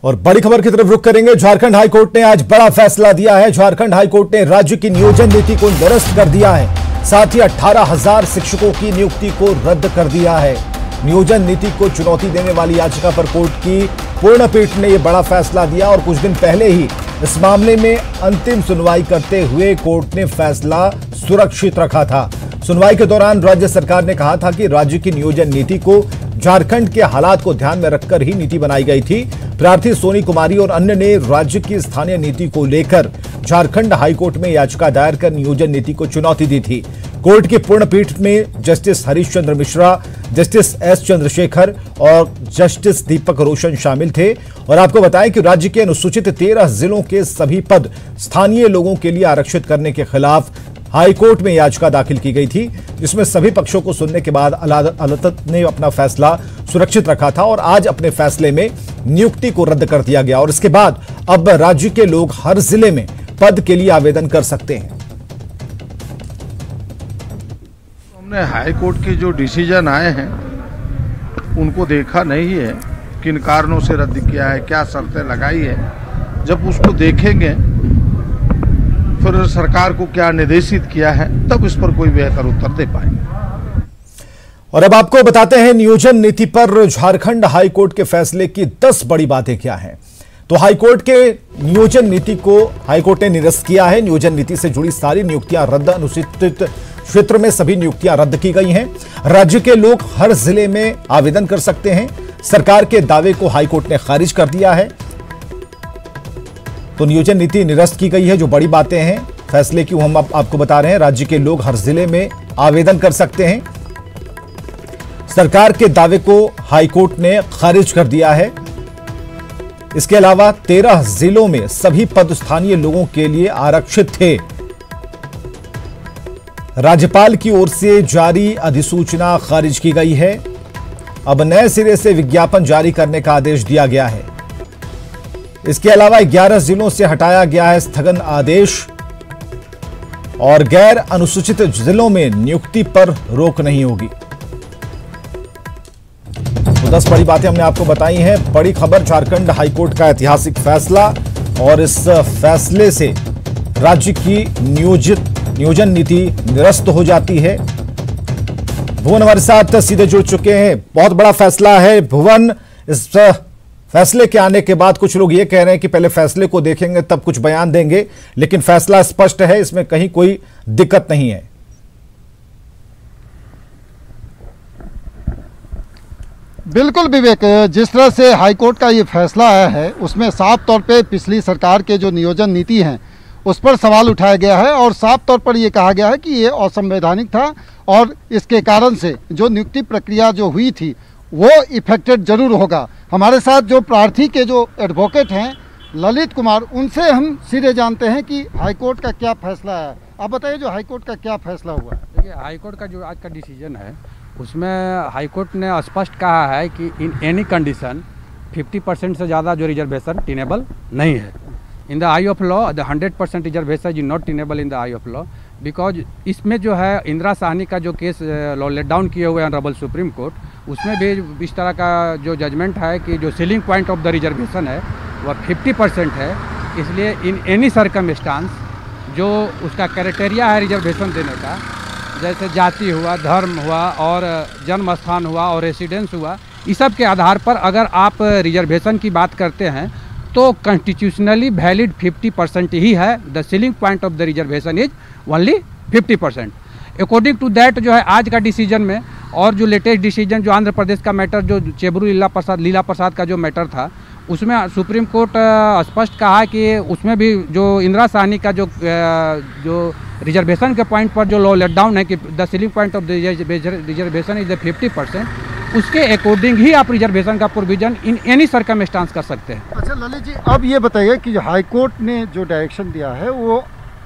और बड़ी खबर की तरफ रुख करेंगे। झारखंड हाईकोर्ट ने आज बड़ा फैसला दिया है। झारखंड हाईकोर्ट ने राज्य की नियोजन नीति को निरस्त कर दिया है। साथ ही 18,000 शिक्षकों की नियुक्ति को रद्द कर दिया है। नियोजन नीति को चुनौती देने वाली याचिका पर कोर्ट की पूर्ण पीठ ने यह बड़ा फैसला दिया और कुछ दिन पहले ही इस मामले में अंतिम सुनवाई करते हुए कोर्ट ने फैसला सुरक्षित रखा था। सुनवाई के दौरान राज्य सरकार ने कहा था कि राज्य की नियोजन नीति को झारखंड के हालात को ध्यान में रखकर ही नीति बनाई गई थी। प्रार्थी सोनी कुमारी और अन्य ने राज्य की स्थानीय नीति को लेकर झारखंड हाईकोर्ट में याचिका दायर कर नियोजन नीति को चुनौती दी थी। कोर्ट की पूर्ण पीठ में justice Harish Chandra Mishra, justice S Chandrashekhar और जस्टिस दीपक रोशन शामिल थे। और आपको बताएं कि राज्य के अनुसूचित 13 जिलों के सभी पद स्थानीय लोगों के लिए आरक्षित करने के खिलाफ हाईकोर्ट में याचिका दाखिल की गई थी, जिसमें सभी पक्षों को सुनने के बाद अदालत ने अपना फैसला सुरक्षित रखा था और आज अपने फैसले में नियुक्ति को रद्द कर दिया गया। और इसके बाद अब राज्य के लोग हर जिले में पद के लिए आवेदन कर सकते हैं। हमने हाई कोर्ट के जो डिसीजन आए हैं उनको देखा नहीं है, किन कारणों से रद्द किया है, क्या शर्तें लगाई है। जब उसको देखेंगे फिर सरकार को क्या निर्देशित किया है, तब इस पर कोई बेहतर उत्तर दे पाएंगे। और अब आपको बताते हैं नियोजन नीति पर झारखंड हाईकोर्ट के फैसले की 10 बड़ी बातें क्या हैं। तो हाईकोर्ट के नियोजन नीति को हाईकोर्ट ने निरस्त किया है। नियोजन नीति से जुड़ी सारी नियुक्तियां रद्द, अनुसूचित क्षेत्र में सभी नियुक्तियां रद्द की गई हैं। राज्य के लोग हर जिले में आवेदन कर सकते हैं। सरकार के दावे को हाईकोर्ट ने खारिज कर दिया है। तो नियोजन नीति निरस्त की गई है। जो बड़ी बातें हैं फैसले की हम आपको बता रहे हैं। राज्य के लोग हर जिले में आवेदन कर सकते हैं। सरकार के दावे को हाईकोर्ट ने खारिज कर दिया है। इसके अलावा 13 जिलों में सभी पद स्थानीय लोगों के लिए आरक्षित थे। राज्यपाल की ओर से जारी अधिसूचना खारिज की गई है। अब नए सिरे से विज्ञापन जारी करने का आदेश दिया गया है। इसके अलावा 11 जिलों से हटाया गया है स्थगन आदेश और गैर अनुसूचित जिलों में नियुक्ति पर रोक नहीं होगी। तो 10 बड़ी बातें हमने आपको बताई हैं। बड़ी खबर, झारखंड हाईकोर्ट का ऐतिहासिक फैसला और इस फैसले से राज्य की नियोजन नीति निरस्त हो जाती है। भुवन हमारे साथ सीधे जुड़ चुके हैं। बहुत बड़ा फैसला है भुवन। इस फैसले के आने के बाद कुछ लोग ये कह रहे हैं कि पहले फैसले को देखेंगे तब कुछ बयान देंगे, लेकिन फैसला स्पष्ट है, इसमें कहीं कोई दिक्कत नहीं है। बिल्कुल विवेक, जिस तरह से हाईकोर्ट का ये फैसला आया है उसमें साफ तौर पे पिछली सरकार के जो नियोजन नीति हैं उस पर सवाल उठाया गया है और साफ तौर पर ये कहा गया है कि ये असंवैधानिक था और इसके कारण से जो नियुक्ति प्रक्रिया जो हुई थी वो इफेक्टेड जरूर होगा। हमारे साथ जो प्रार्थी के जो एडवोकेट हैं ललित कुमार, उनसे हम सीधे जानते हैं कि हाईकोर्ट का क्या फैसला है। आप बताइए जो हाईकोर्ट का क्या फैसला हुआ है। देखिए, हाईकोर्ट का जो आज का डिसीजन है उसमें हाईकोर्ट ने स्पष्ट कहा है कि इन एनी कंडीशन 50% से ज़्यादा जो रिजर्वेशन टेनेबल नहीं है। In the I of law the 100% reservation is not tenable in the I of law, because इसमें जो है इंदिरा साहनी का जो केस लॉ लेट डाउन किए हुए ऑनरेबल सुप्रीम कोर्ट, उसमें भी इस तरह का जो जजमेंट है कि जो ceiling point of the reservation है वह 50% है। इसलिए इन एनी सर्कमस्टांस जो उसका क्राइटेरिया है रिजर्वेशन देने का, जैसे जाति हुआ, धर्म हुआ और जन्म स्थान हुआ और रेसिडेंस हुआ, इस सब के आधार पर अगर आप रिजर्वेशन की बात करते हैं तो कॉन्स्टिट्यूशनली वैलिड 50% ही है। The ceiling point of the reservation is only 50%। According to that जो है आज का डिसीजन में और जो लेटेस्ट डिसीजन जो आंध्र प्रदेश का मैटर जो चेबरू लीला प्रसाद का जो मैटर था उसमें सुप्रीम कोर्ट स्पष्ट कहा कि उसमें भी जो इंदिरा साहनी का जो रिजर्वेशन के पॉइंट पर जो लॉ लेट डाउन है कि the ceiling point of the reservation is the 50%, उसके अकॉर्डिंग ही आप रिजर्वेशन का प्रोविजन इन एनी सर्कमस्टांस कर सकते हैं। अच्छा ललित जी, अब ये बताइए कि हाईकोर्ट ने जो डायरेक्शन दिया है वो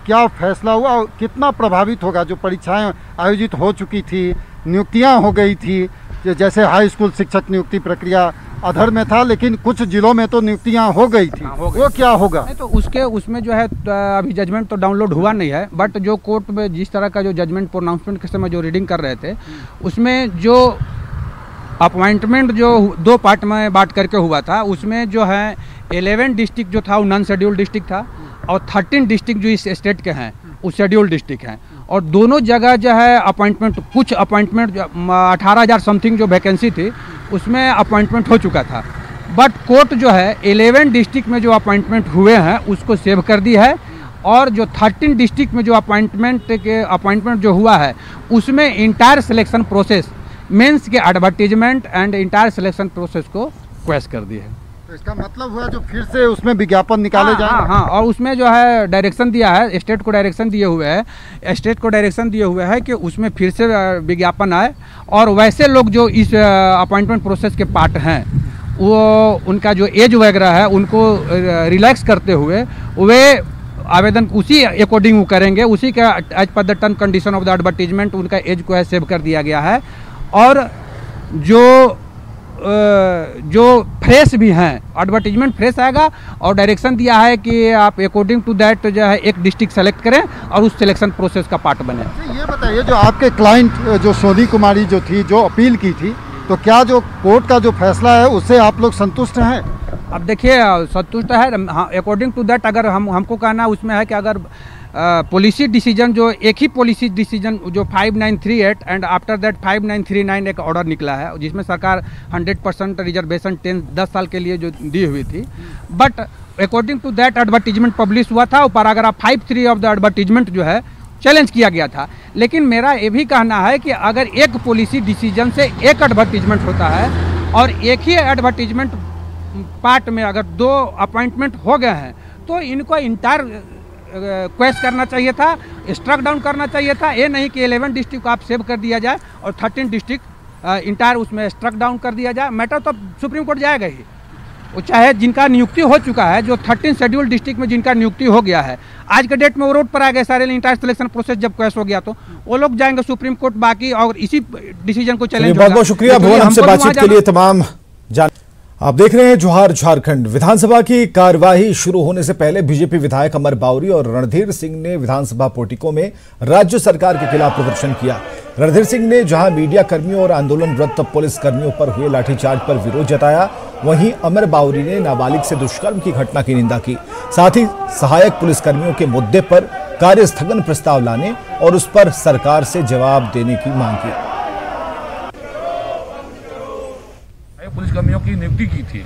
क्या फैसला हुआ और कितना प्रभावित होगा। जो परीक्षाएं आयोजित हो चुकी थी, नियुक्तियां हो गई थी, जैसे हाई स्कूल शिक्षक नियुक्ति प्रक्रिया अधर में था लेकिन कुछ जिलों में तो नियुक्तियां हो गई थी, वो क्या होगा। नहीं तो उसमें जो है अभी जजमेंट तो डाउनलोड हुआ नहीं है, बट जो कोर्ट में जिस तरह का जो जजमेंट प्रोनाउंसमेंट के समय जो रीडिंग कर रहे थे उसमें जो अपॉइंटमेंट जो 2 पार्ट में बांट करके हुआ था, उसमें जो है 11 डिस्ट्रिक्ट जो था वो नॉन शेड्यूल डिस्ट्रिक्ट था और 13 डिस्ट्रिक्ट जो इस स्टेट के हैं वो शेड्यूल डिस्ट्रिक्ट हैं। और दोनों जगह जो है अपॉइंटमेंट, कुछ अपॉइंटमेंट 18,000 समथिंग जो वैकेंसी थी उसमें अपॉइंटमेंट हो चुका था। बट कोर्ट जो है 11 डिस्ट्रिक्ट में जो अपॉइंटमेंट हुए हैं उसको सेव कर दी है और जो 13 डिस्ट्रिक्ट में जो अपॉइंटमेंट जो हुआ है उसमें इंटायर सिलेक्शन प्रोसेस, मेंस के advertisement and entire selection process को क्वेश कर दी है। तो इसका मतलब हुआ जो फिर से उसमें विज्ञापन निकाले जाएंगे। हाँ, और उसमें जो है डायरेक्शन दिया है, स्टेट को डायरेक्शन दिए हुए है कि उसमें फिर से विज्ञापन आए और वैसे लोग जो इस अपॉइंटमेंट प्रोसेस के पार्ट हैं वो उनका जो एज वगैरह है उनको रिलैक्स करते हुए वे आवेदन उसी अकॉर्डिंग करेंगे, उसी के एज पर the term condition of the advertisement उनका एज को है सेव कर दिया गया है। और जो फ्रेश भी हैं, एडवर्टीजमेंट फ्रेश आएगा और डायरेक्शन दिया है कि आप अकॉर्डिंग टू दैट जो है एक डिस्ट्रिक्ट सेलेक्ट करें और उस सिलेक्शन प्रोसेस का पार्ट बने। ये बताइए, जो आपके क्लाइंट जो सोनी कुमारी जो थी, जो अपील की थी, तो क्या जो कोर्ट का जो फैसला है उससे आप लोग संतुष्ट हैं? अब देखिए, संतुष्ट है अकॉर्डिंग टू दैट। अगर हमको कहना उसमें है कि अगर पॉलिसी डिसीजन जो एक ही पॉलिसी डिसीजन जो 5938 एंड आफ्टर दैट 5939 एक ऑर्डर निकला है जिसमें सरकार 100% रिजर्वेशन 10 साल के लिए जो दी हुई थी, but according to that advertisement publish हुआ था और पैराग्राफ 53 ऑफ द एडवर्टीजमेंट जो है चैलेंज किया गया था। लेकिन मेरा ये भी कहना है कि अगर एक पॉलिसी डिसीजन से एक एडवर्टीजमेंट होता है और एक ही एडवर्टीजमेंट पार्ट में अगर 2 अपॉइंटमेंट हो गए हैं तो इनको इंटायर क्वेश करना चाहिए था, स्ट्रक डाउन करना चाहिए था। ये नहीं कि 11 डिस्ट्रिक्ट को आप सेव कर दिया जाए और 13 डिस्ट्रिक्ट इंटायर उसमें स्ट्रक डाउन कर दिया जाए। मैटर तो सुप्रीम कोर्ट जाएगा ही, वो चाहे जिनका नियुक्ति हो चुका है, जो 13 शेड्यूल डिस्ट्रिक्ट में जिनका नियुक्ति हो गया है, आज के डेट में वो रोड पर आ गए सारे, इंटायर सिलेक्शन प्रोसेस जब क्वेश हो गया तो वो लोग जाएंगे सुप्रीम कोर्ट बाकी और इसी डिसीजन को चैलेंज। बहुत बहुत शुक्रिया भुवन, हमसे बातचीत के लिए तमाम जान। आप देख रहे हैं जोहार झारखंड। विधानसभा की कार्यवाही शुरू होने से पहले बीजेपी विधायक अमर बावरी और रणधीर सिंह ने विधानसभा पोर्टिको में राज्य सरकार के खिलाफ प्रदर्शन किया। रणधीर सिंह ने जहां मीडिया कर्मियों और आंदोलनरत पुलिस कर्मियों पर हुए लाठीचार्ज पर विरोध जताया, वहीं अमर बावरी ने नाबालिग से दुष्कर्म की घटना की निंदा की। साथ ही सहायक पुलिसकर्मियों के मुद्दे पर कार्य स्थगन प्रस्ताव लाने और उस पर सरकार से जवाब देने की मांग की। पुलिसकर्मियों की नियुक्ति की थी,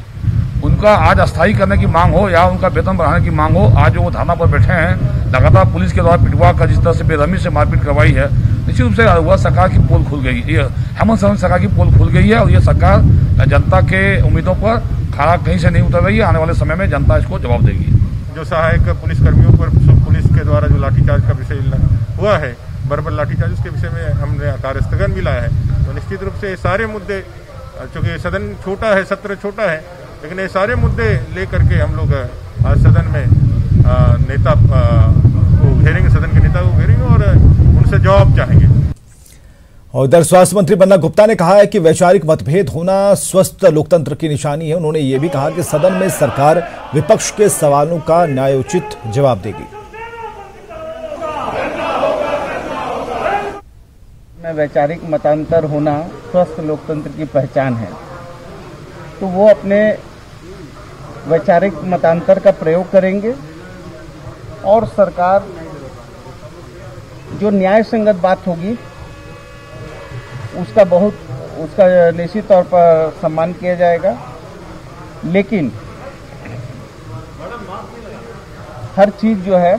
उनका आज अस्थायी करने की मांग हो या उनका वेतन बढ़ाने की मांग हो, आज वो धरना पर बैठे हैं। लगातार पुलिस के द्वारा पिटवा कर जिस तरह से बेरहमी से मारपीट करवाई है, निश्चित रूप से हुआ सरकार की पोल खुल गई, ये हेमंत सोरेन सरकार की पोल खुल गई है और ये सरकार जनता के उम्मीदों पर खड़ा कहीं से नहीं उतर रही है। आने वाले समय में जनता इसको जवाब देगी। जो सहायक पुलिसकर्मियों पर पुलिस के द्वारा जो लाठीचार्ज का विषय हुआ है, बर्बर लाठीचार्ज, उसके विषय में हमने कार्य स्थगन भी लाया है। तो निश्चित रूप से सारे मुद्दे, चूँकि सदन छोटा है, सत्र छोटा है, लेकिन ये सारे मुद्दे लेकर के हम लोग आज सदन में नेता को घेरेंगे, सदन के नेता को घेरेंगे और उनसे जवाब चाहेंगे। और उधर स्वास्थ्य मंत्री बन्ना गुप्ता ने कहा है कि वैचारिक मतभेद होना स्वस्थ लोकतंत्र की निशानी है। उन्होंने ये भी कहा कि सदन में सरकार विपक्ष के सवालों का न्यायोचित जवाब देगी। वैचारिक मतांतर होना स्वस्थ लोकतंत्र की पहचान है, तो वो अपने वैचारिक मतांतर का प्रयोग करेंगे और सरकार जो न्याय संगत बात होगी उसका निश्चित तौर पर सम्मान किया जाएगा। लेकिन हर चीज जो है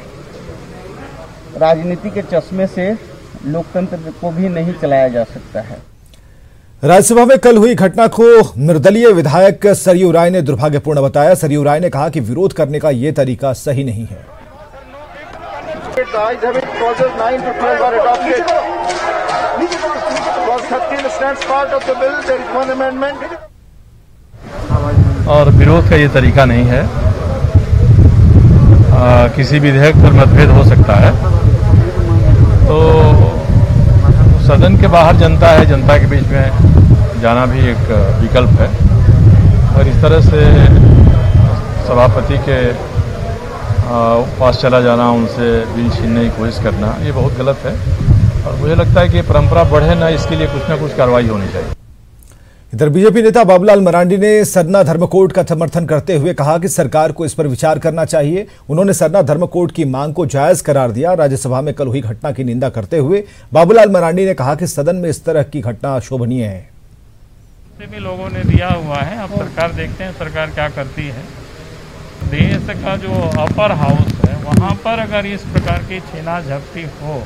राजनीति के चश्मे से लोकतंत्र को भी नहीं चलाया जा सकता है। राज्यसभा में कल हुई घटना को निर्दलीय विधायक सरयू राय ने दुर्भाग्यपूर्ण बताया। सरयू राय ने कहा कि विरोध करने का यह तरीका सही नहीं है। और विरोध का ये तरीका नहीं है। किसी विधेयक पर मतभेद हो सकता है, तो सदन के बाहर जनता है, जनता के बीच में जाना भी एक विकल्प है। और इस तरह से सभापति के पास चला जाना, उनसे बिल छीनने की कोशिश करना, ये बहुत गलत है। और मुझे लगता है कि परंपरा बढ़े ना, इसके लिए कुछ ना कुछ कार्रवाई होनी चाहिए। इधर बीजेपी नेता बाबूलाल मरांडी ने सरना धर्म कोड का समर्थन करते हुए कहा कि सरकार को इस पर विचार करना चाहिए। उन्होंने सरना धर्म कोड की मांग को जायज करार दिया। राज्यसभा में कल हुई घटना की निंदा करते हुए बाबूलाल मरांडी ने कहा कि सदन में इस तरह की घटना अशोभनीय है। भी लोगों ने दिया हुआ है, अब सरकार देखते हैं सरकार क्या करती है। देश का जो अपर हाउस है वहाँ पर अगर इस प्रकार की छीना झपटी हो,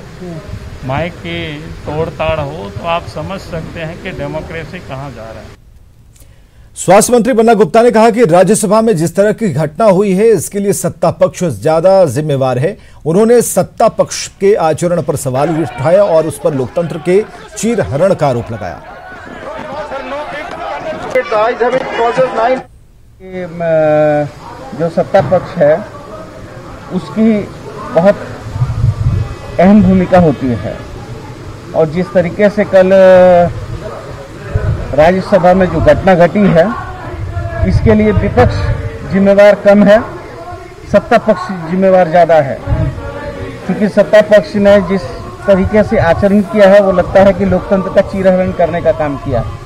माइक की तोड़ताड़ हो, तो आप समझ सकते हैं कि डेमोक्रेसी कहाँ जा रहा है। स्वास्थ्य मंत्री बन्ना गुप्ता ने कहा कि राज्यसभा में जिस तरह की घटना हुई है इसके लिए सत्ता पक्ष ज्यादा जिम्मेवार है। उन्होंने सत्ता पक्ष के आचरण पर सवाल उठाया और उस पर लोकतंत्र के चीरहरण का आरोप लगाया। जो सत्ता पक्ष है उसकी बहुत अहम भूमिका होती है और जिस तरीके से कल राज्यसभा में जो घटना घटी है इसके लिए विपक्ष जिम्मेवार कम है, सत्ता पक्ष जिम्मेवार ज़्यादा है। क्योंकि सत्ता पक्ष ने जिस तरीके से आचरण किया है वो लगता है कि लोकतंत्र का चीरहरण करने का काम किया है।